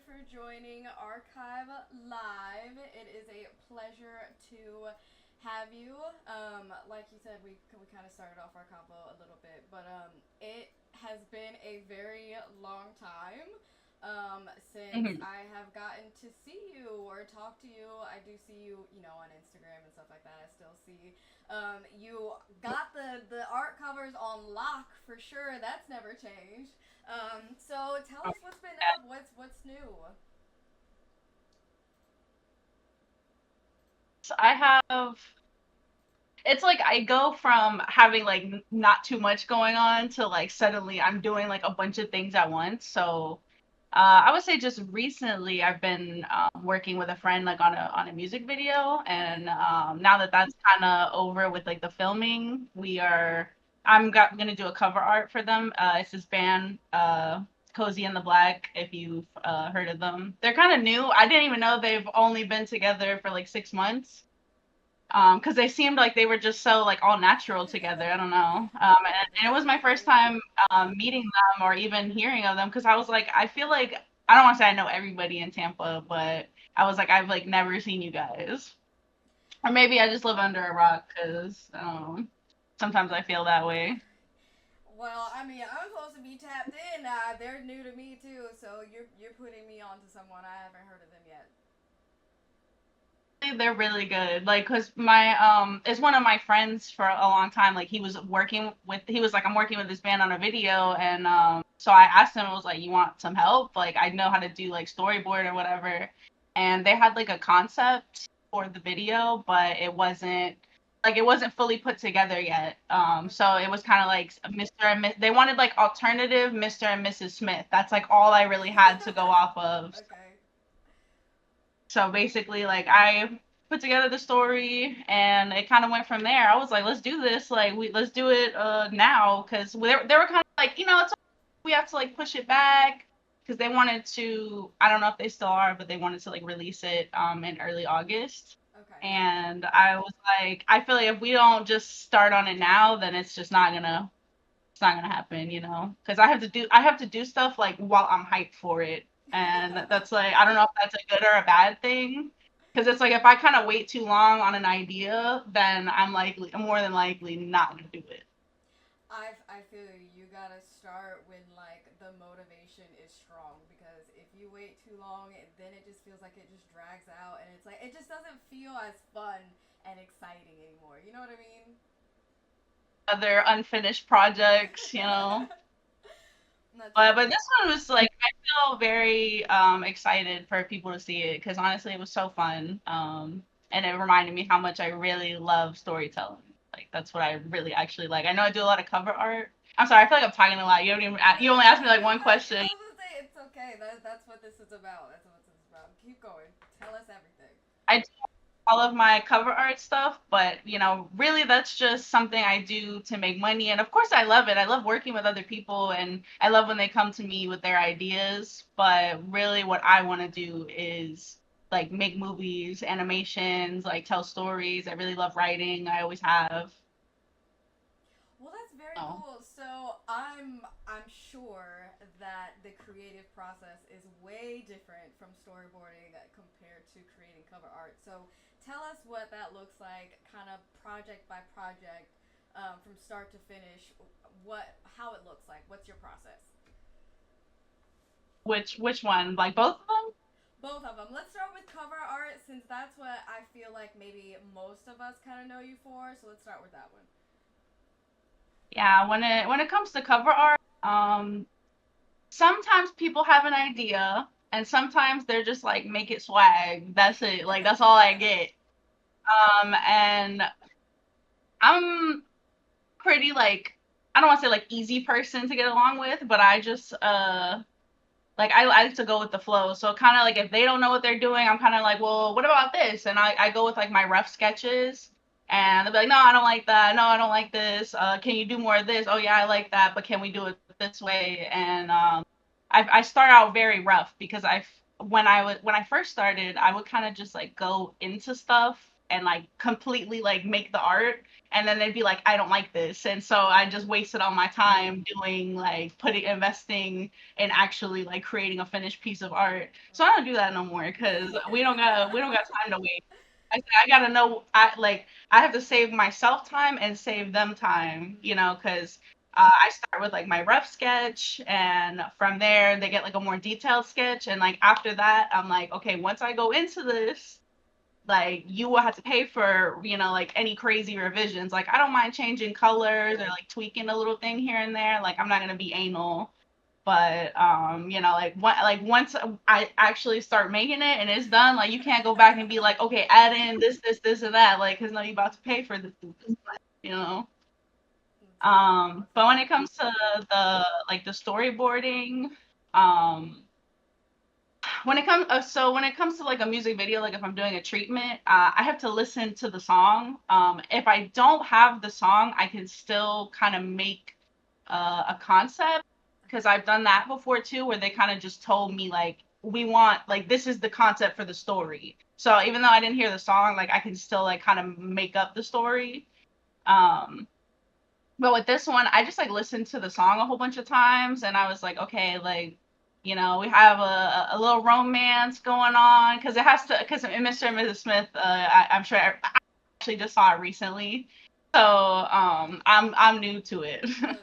for joining Archive Live. It is a pleasure to have you. Like you said, we kind of started off our combo a little bit, but it has been a very long time since Mhm. I have gotten to see you or talk to you. I do see you, on Instagram and stuff like that. I still see you got the art covers on lock for sure. That's never changed. So tell us what's been up. What's new? So I have, it's like I go from having like not too much going on to like suddenly I'm doing like a bunch of things at once. So I would say just recently I've been working with a friend like on a music video, Okay. and now that that's kind of over with like the filming, gonna do a cover art for them. It's this band, Cozy and the Black. If you've heard of them, they're kind of new. I didn't even know they've only been together for like 6 months. Because they seemed like they were just so like all natural together. I don't know. And it was That's my first great. time meeting them or even hearing of them, because I was like, I feel like I don't want to say I know everybody in Tampa, but I was like, I've like never seen you guys, or maybe I just live under a rock because sometimes I feel that way. Well, I mean, I'm supposed to be tapped in. They're new to me too, so you're putting me on to someone I haven't heard of them yet. They're really good. Like, cause my is one of my friends for a long time. Like, he was like, I'm working with this band on a video, and so I asked him, I was like, you want some help? Like, I know how to do like storyboard or whatever. And they had like a concept for the video, but it wasn't fully put together yet. So Okay. it was kind of like Mr. and Miss. They wanted like alternative Mr. and Mrs. Smith. That's like all I really had to go off of. Okay. So basically, like I put together the story, and it kind of went from there. I was like, let's do this. Like let's do it now, because they were kind of like, we have to like push it back because they wanted to. I don't know if they still are, but they wanted to like release it in early August. Okay. And I was like, I feel like if we don't just start on it now, then it's not gonna happen, because I have to do stuff like while I'm hyped for it, and that's like I don't know if that's a good or a bad thing, because it's like if I kind of wait too long on an idea, then I'm more than likely not gonna do it. I feel you. You gotta start when like the motivation is strong because if you wait too long, then it just feels like it just drags out and it's like it just doesn't feel as fun and exciting anymore. You know what I mean? Other unfinished projects. That's But funny. this one was like I feel very excited for people to see it, because honestly it was so fun. And it reminded me how much I really love storytelling. Like that's what I really actually like. I know I do a lot of cover art. I'm sorry, I feel like I'm talking a lot. You only asked me like one question. I was gonna say it's okay. That's what this is about. That's what this is about. Keep going. Tell us everything. I do all of my cover art stuff, but really that's just something I do to make money. And of course I love it. I love working with other people, and I love when they come to me with their ideas. But really what I want to do is like make movies, animations, like tell stories. I really love writing. I always have. Well, that's very Oh. cool. So I'm sure that the creative process is way different from storyboarding compared to creating cover art. So tell us what that looks like, kind of project by project, from start to finish. How it looks like. What's your process? Which one? Like both of them? Both of them. Let's start with cover art since that's what I feel like maybe most of us kind of know you for. So let's start with that one. Yeah, when it comes to cover art, sometimes people have an idea, and sometimes they're just like make it swag. That's it. Like that's all I get. And I'm pretty like, I don't want to say like easy person to get along with, but I just like I like to go with the flow. So kind of like if they don't know what they're doing, I'm kind of like, well, what about this? And I go with like my rough sketches. And they'll be like, no, I don't like that. No, I don't like this. Can you do more of this? Oh yeah, I like that, but can we do it this way? And I start out very rough, because when I first started, I would kind of just like go into stuff. and like completely like make the art, and then they'd be like, I don't like this, and so I just wasted all my time doing like investing in actually like creating a finished piece of art. So I don't do that no more because we don't got time to waste. I gotta know. I have to save myself time and save them time, because I start with like my rough sketch, and from there they get like a more detailed sketch, and like after that I'm like, okay, once I go into this, like you will have to pay for like any crazy revisions. Like I don't mind changing colors or like tweaking a little thing here and there. Like I'm not gonna be anal, but like once I actually start making it and it's done, like you can't go back and be like, okay, add in this and that, like because now you're about to pay for this, you know. But when it comes to the storyboarding, um, when it comes to like a music video, like if I'm doing a treatment, I have to listen to the song. If I don't have the song, I can still kind of make a concept, because I've done that before too, where they kind of just told me like, we want like this is the concept for the story. So even though I didn't hear the song, like I can still like kind of make up the story. Um, but with this one, I just like listened to the song a whole bunch of times, and I was like, okay, like, we have a little romance going on, because it has to, because Mr. and Mrs. Smith, I'm sure I actually just saw it recently, so I'm new to it. That's funny.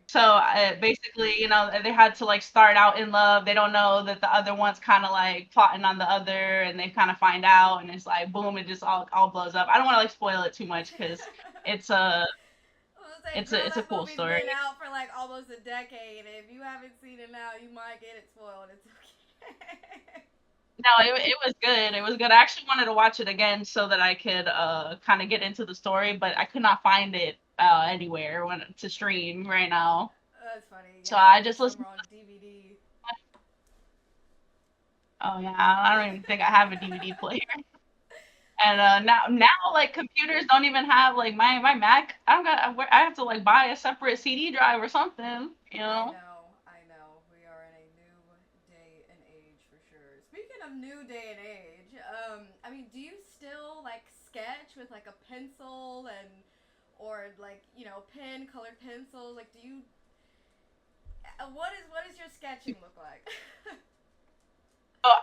So basically, they had to like start out in love. They don't know that the other one's kind of like plotting on the other, and they kind of find out, and it's like boom, it just all blows up. I don't want to like spoil it too much because it's a I was like, it's girl, a it's a that cool movie's story. been out for like almost a decade. If you haven't seen it now, you might get it spoiled. It's okay. No, it was good. It was good. I actually wanted to watch it again so that I could kind of get into the story, but I could not find it anywhere to stream right now. That's funny. So Yeah, I I think just some listened. are on DVD. Oh yeah, I don't even think I have a DVD player. And That's now like computers don't even have like my Mac. I have to like buy a separate CD drive or something. You I know. know, I know. We are in a new day and age for sure. Speaking of new day and age, I mean, do you still like sketch with like a pencil and or like pen colored pencils? Like, do you? What is your sketching look like? Oh,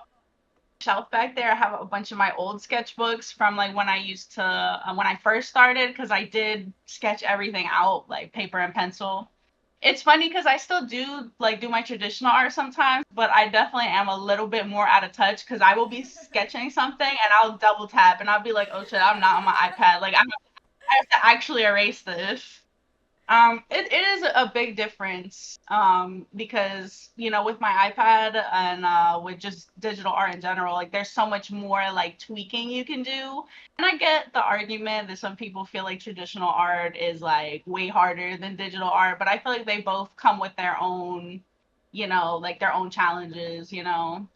shelf back there, I have a bunch of my old sketchbooks from like when I first started, because I did sketch everything out like paper and pencil. It's funny because I still do my traditional art sometimes, but I definitely am a little bit more out of touch, because I will be sketching something and I'll double tap and I'll be like, oh shit, I'm not on my iPad. Like I have to actually erase this. It is a big difference, because with my iPad and with just digital art in general, like there's so much more like tweaking you can do. And I get the argument that some people feel like traditional art is like way harder than digital art, but I feel like they both come with their own, like their own challenges.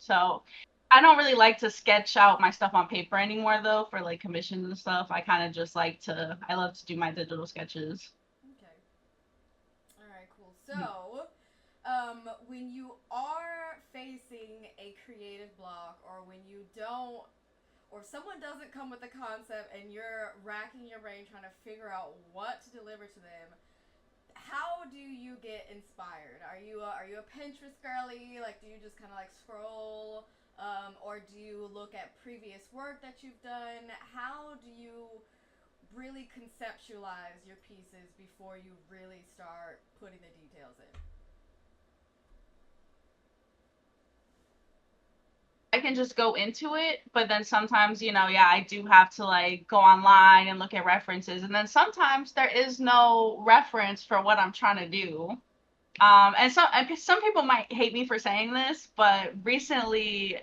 So I don't really like to sketch out my stuff on paper anymore though, for like commissions and stuff. I love to do my digital sketches. Okay. All right. Cool. So, when you are facing a creative block, or when you don't, or someone doesn't come with a concept, and you're racking your brain trying to figure out what to deliver to them, how do you get inspired? Are you a Pinterest girly? Like, do you just kind of like scroll, or do you look at previous work that you've done? How do you really conceptualize your pieces before you really start putting the details in? I can just go into it, but then sometimes, yeah, I do have to like go online and look at references. And then sometimes there is no reference for what I'm trying to do. And some people might hate me for saying this, but recently,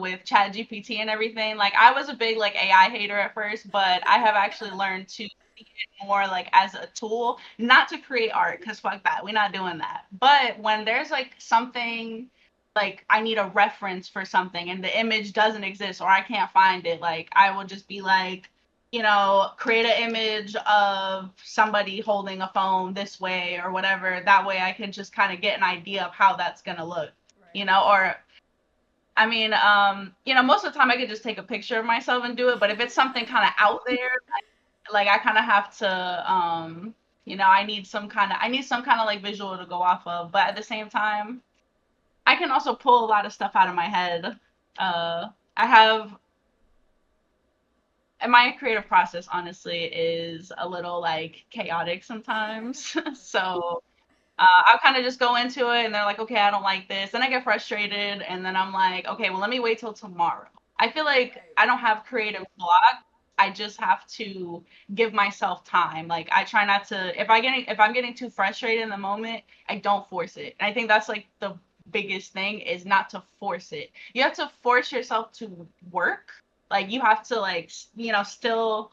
with Chat GPT and everything, like I was a big like AI hater at first, but I have actually learned to see it more like as a tool, not to create art, because fuck that, we're not doing that. But when there's like something, like I need a reference for something and the image doesn't exist or I can't find it, like I will just be like, create an image of somebody holding a phone this way or whatever. That way I can just kind of get an idea of how that's going to look, Right. or I mean, most of the time I could just take a picture of myself and do it, but if it's something kind of out there, like I kind of have to, I need some kind of like visual to go off of. But at the same time, I can also pull a lot of stuff out of my head. I have, and my creative process honestly is a little like chaotic sometimes. So I'll kind of just go into it and they're like, okay, I don't like this. Then I get frustrated and then I'm like, okay, well, let me wait till tomorrow. I feel like Right. I don't have creative block. I just have to give myself time. Like I try not to if I'm getting too frustrated in the moment, I don't force it. And I think that's like the biggest thing is not to force it. You have to force yourself to work. Like you have to like, still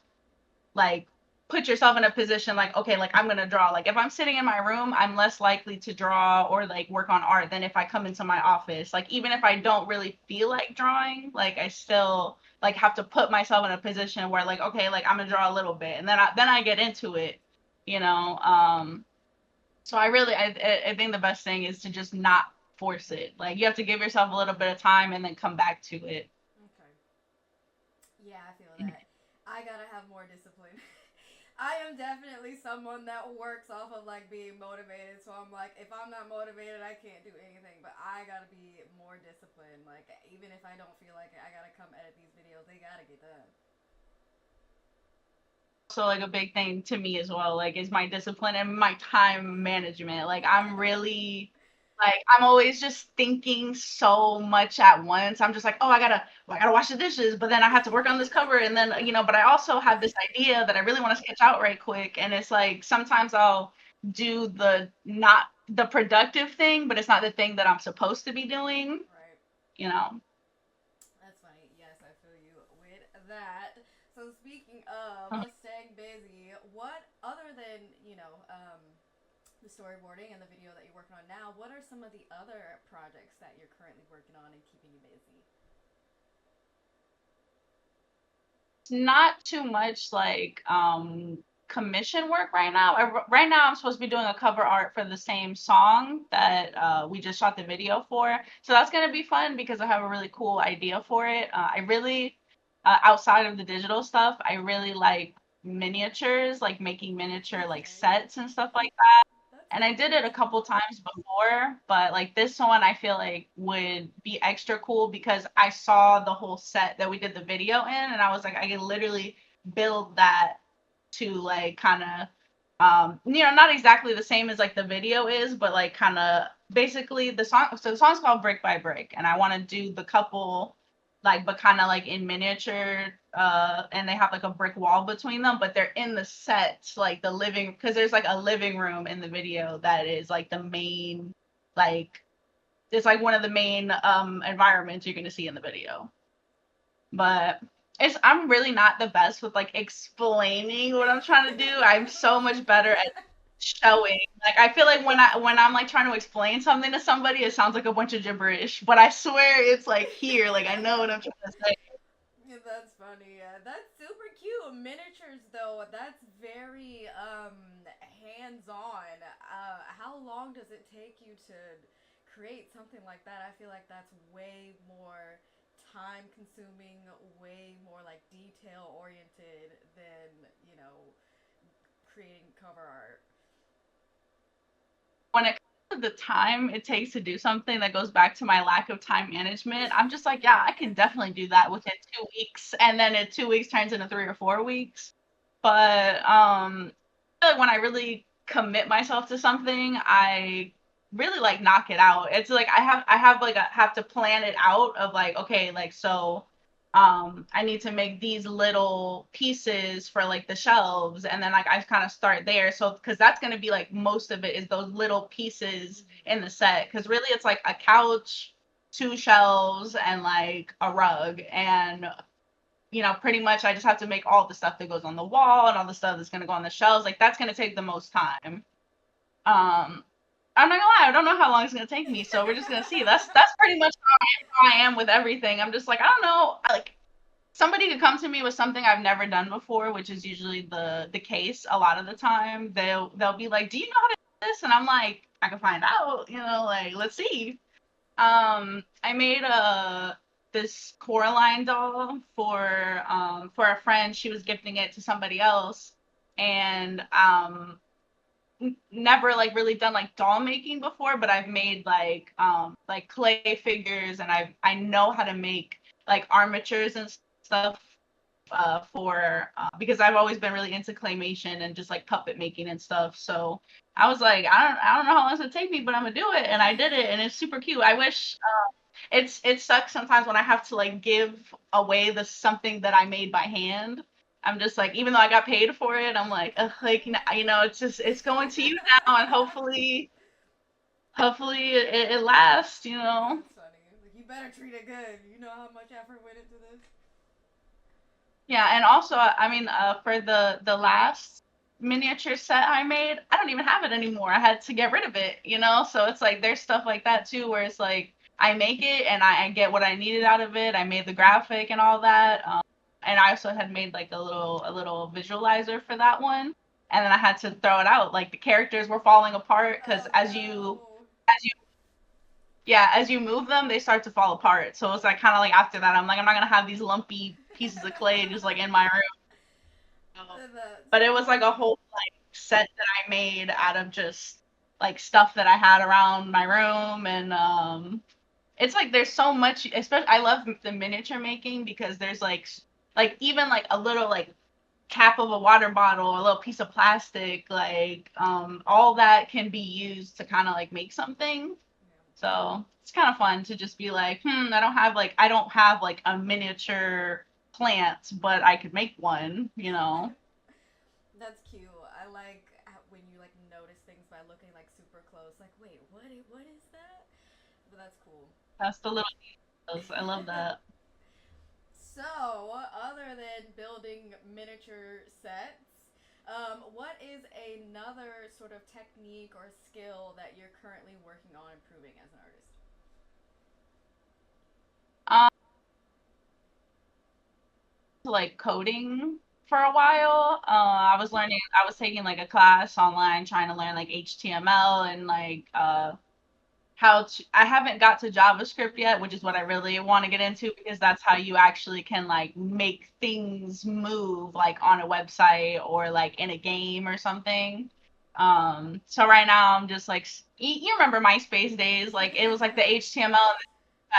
like put yourself in a position like, okay, like I'm gonna draw. Like if I'm sitting in my room, I'm less likely to draw or like work on art than if I come into my office. Like even if I don't really feel like drawing, like I still like have to put myself in a position where like, okay, like I'm gonna draw a little bit and then I get into it, you know. So I think the best thing is to just not force it. Like you have to give yourself a little bit of time and then come back to it. Okay. Yeah, I feel that. I gotta have more discipline. I am definitely someone that works off of like being motivated. So I'm like, if I'm not motivated, I can't do anything. But I gotta be more disciplined. Like, even if I don't feel like it, I gotta come edit these videos. They gotta get done. So like a big thing to me as well, like is my discipline and my time management. Like I'm always just thinking so much at once. I'm just like, oh, I gotta wash the dishes, but then I have to work on this cover, and then but I also have this idea that I really want to sketch out right quick, and it's like sometimes I'll do the not the productive thing, but it's not the thing that I'm supposed to be doing, Right. you know. That's funny. Yes, I feel you with that. So speaking of Uh, staying busy, what other than the storyboarding and the video that you're working on now, what are some of the other projects that you're currently working on and keeping you busy? Not too much like commission work right now. Right now I'm supposed to be doing a cover art for the same song that we just shot the video for. So that's gonna be fun because I have a really cool idea for it. I really outside of the digital stuff, I really like miniatures, like making miniature like Okay, sets and stuff like, that's and I did it a cool. couple times before, but like this one I feel like would be extra cool because I saw the whole set that we did the video in and I was like I could literally build that to like kind of not exactly the same as like the video is, but like kind of basically the song's called Brick by Brick and I want to do the couple like but kind of like in miniature and they have like a brick wall between them but they're in the set like the living because there's like a living room in the video that is like the main like it's like one of the main environments you're going to see in the video but I'm really not the best with like explaining what I'm trying to do. I'm so much better at showing. Like I feel like when I'm like trying to explain something to somebody, it sounds like a bunch of gibberish. But I swear it's like here, like I know what I'm trying to say. Yeah, that's funny. That's super cute. Miniatures, though, that's very hands-on. How long does it take you to create something like that? I feel like that's way more time-consuming, way more like detail-oriented than creating cover art. When it comes to the time it takes to do something that goes back to my lack of time management, I'm just like, yeah, I can definitely do that within 2 weeks, and then in 2 weeks turns into 3 or 4 weeks. But I feel like when I really commit myself to something, I really like knock it out. It's like I have to plan it out of like, okay, like so I need to make these little pieces for like the shelves and then like I kind of start there. So because that's gonna be like most of it is those little pieces in the set. Cause really it's like a couch, two shelves, and like a rug. And pretty much I just have to make all the stuff that goes on the wall and all the stuff that's gonna go on the shelves. Like that's gonna take the most time. Um, I'm not gonna lie, I don't know how long it's gonna take me, so we're just gonna see. That's pretty much how I am with everything. I'm just like I don't know, like somebody could come to me with something I've never done before, which is usually the case a lot of the time. They'll be like, "Do you know how to do this?" And I'm like, "I can find out, like let's see." I made a this Coraline doll for a friend. She was gifting it to somebody else, and never like really done like doll making before, but I've made like clay figures, and I know how to make like armatures and stuff for because I've always been really into claymation and just like puppet making and stuff. So I was like, I don't know how long it's gonna take me, but I'm gonna do it, and I did it, and it's super cute. I wish it sucks sometimes when I have to like give away the something that I made by hand. I'm just like, even though I got paid for it, I'm like, ugh, like it's just it's going to you now, and hopefully it lasts, you know. That's funny. Like, you better treat it good. You know how much effort went into this. Yeah, and also, I mean, for the last miniature set I made, I don't even have it anymore. I had to get rid of it, you know. So it's like there's stuff like that too, where it's like I make it and I get what I needed out of it. I made the graphic and all that, and I also had made like a little visualizer for that one, and then I had to throw it out. Like the characters were falling apart because Oh no. as you yeah, as you move them, they start to fall apart. So it's like kind of like after that, I'm like, I'm not gonna have these lumpy pieces of clay just like in my room. That's But it was like a whole like set that I made out of just like stuff that I had around my room, and it's like there's so much. Especially, I love the miniature making because there's like even like a little like cap of a water bottle, a little piece of plastic, like all that can be used to kind of like make something. So it's kind of fun to just be like, I don't have like a miniature plant, but I could make one, you know. That's cute. I like when you like notice things by looking like super close. Like, wait, what is that? But that's cool. That's the little details. I love that. So, other than building miniature sets, what is another sort of technique or skill that you're currently working on improving as an artist? Um, like coding for a while. I was taking like a class online trying to learn like HTML and like I haven't got to JavaScript yet, which is what I really want to get into because that's how you actually can like make things move like on a website or like in a game or something. So right now I'm just like you remember MySpace days, like it was like the HTML.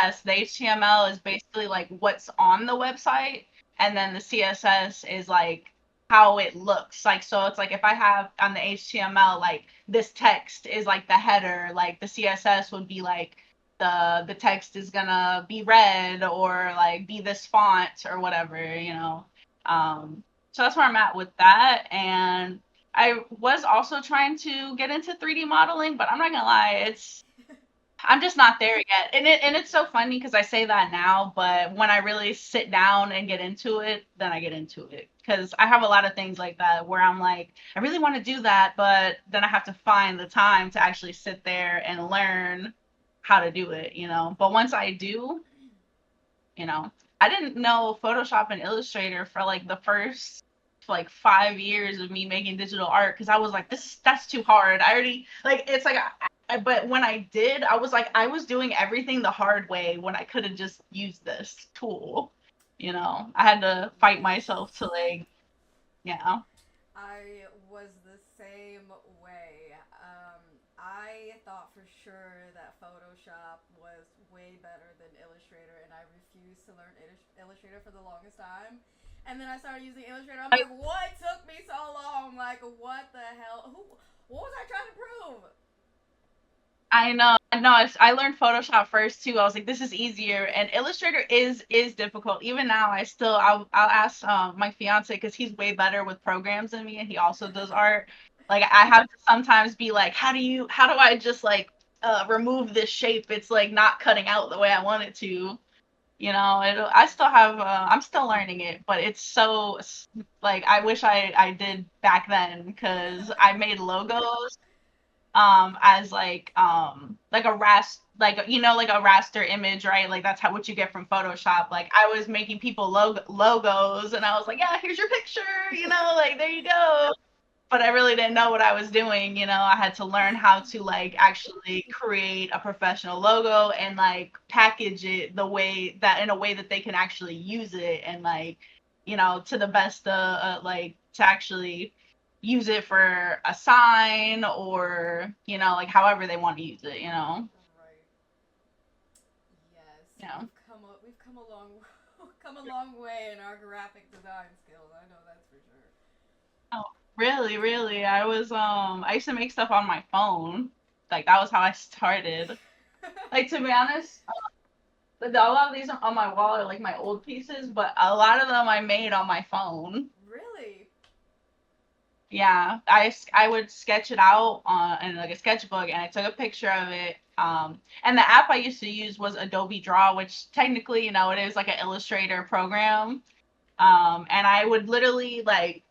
Yes, the HTML is basically like what's on the website, and then the CSS is like how it looks. Like, so it's like if I have on the HTML, like this text is like the header, like the CSS would be like the text is gonna be red or like be this font or whatever, you know. So that's where I'm at with that. And I was also trying to get into 3D modeling, but I'm not gonna lie, I'm just not there yet. And it's so funny because I say that now, but when I really sit down and get into it, then I get into it. Because I have a lot of things like that where I'm like, I really want to do that, but then I have to find the time to actually sit there and learn how to do it, you know. But once I do, you know, I didn't know Photoshop and Illustrator for like the first like 5 years of me making digital art because I was like, that's too hard. I already like it's like but when I did, I was like, I was doing everything the hard way when I could have just used this tool. You know, I had to fight Yes. myself to like, yeah. I was the same way. I thought for sure that Photoshop was way better than Illustrator, and I refused to learn Illustrator for the longest time. And then I started using Illustrator. I'm I, like, what took me so long? Like, what the hell? Who? What was I trying to prove? I know. I learned Photoshop first too. I was like, this is easier, and Illustrator is difficult. Even now, I'll ask my fiance because he's way better with programs than me, and he also does art. Like I have to sometimes be like, how do I just like remove this shape? It's like not cutting out the way I want it to. You know, I still have I'm still learning it, but it's so like I wish I did back then because I made logos as like a like a raster image, right? Like that's how what you get from Photoshop. Like I was making people logos and I was like, yeah, here's your picture, you know, like there you go. but I really didn't know what I was doing. I had to learn how to like actually create a professional logo and like package it the way that in a way that they can actually use it and like, to the best like to actually use it for a sign or, like however they want to use it. Right. Yes, You know. we've come a long come a long way in our graphic design skills. I know that's for sure. Oh, really, really. I used to make stuff on my phone. Like that was how I started. Like to be honest, like a lot of these on my wall are like my old pieces, but a lot of them I made on my phone. Really? Yeah, I would sketch it out on in like a sketchbook, and I took a picture of it. And the app I used to use was Adobe Draw, which technically, it is like an Illustrator program. And I would literally like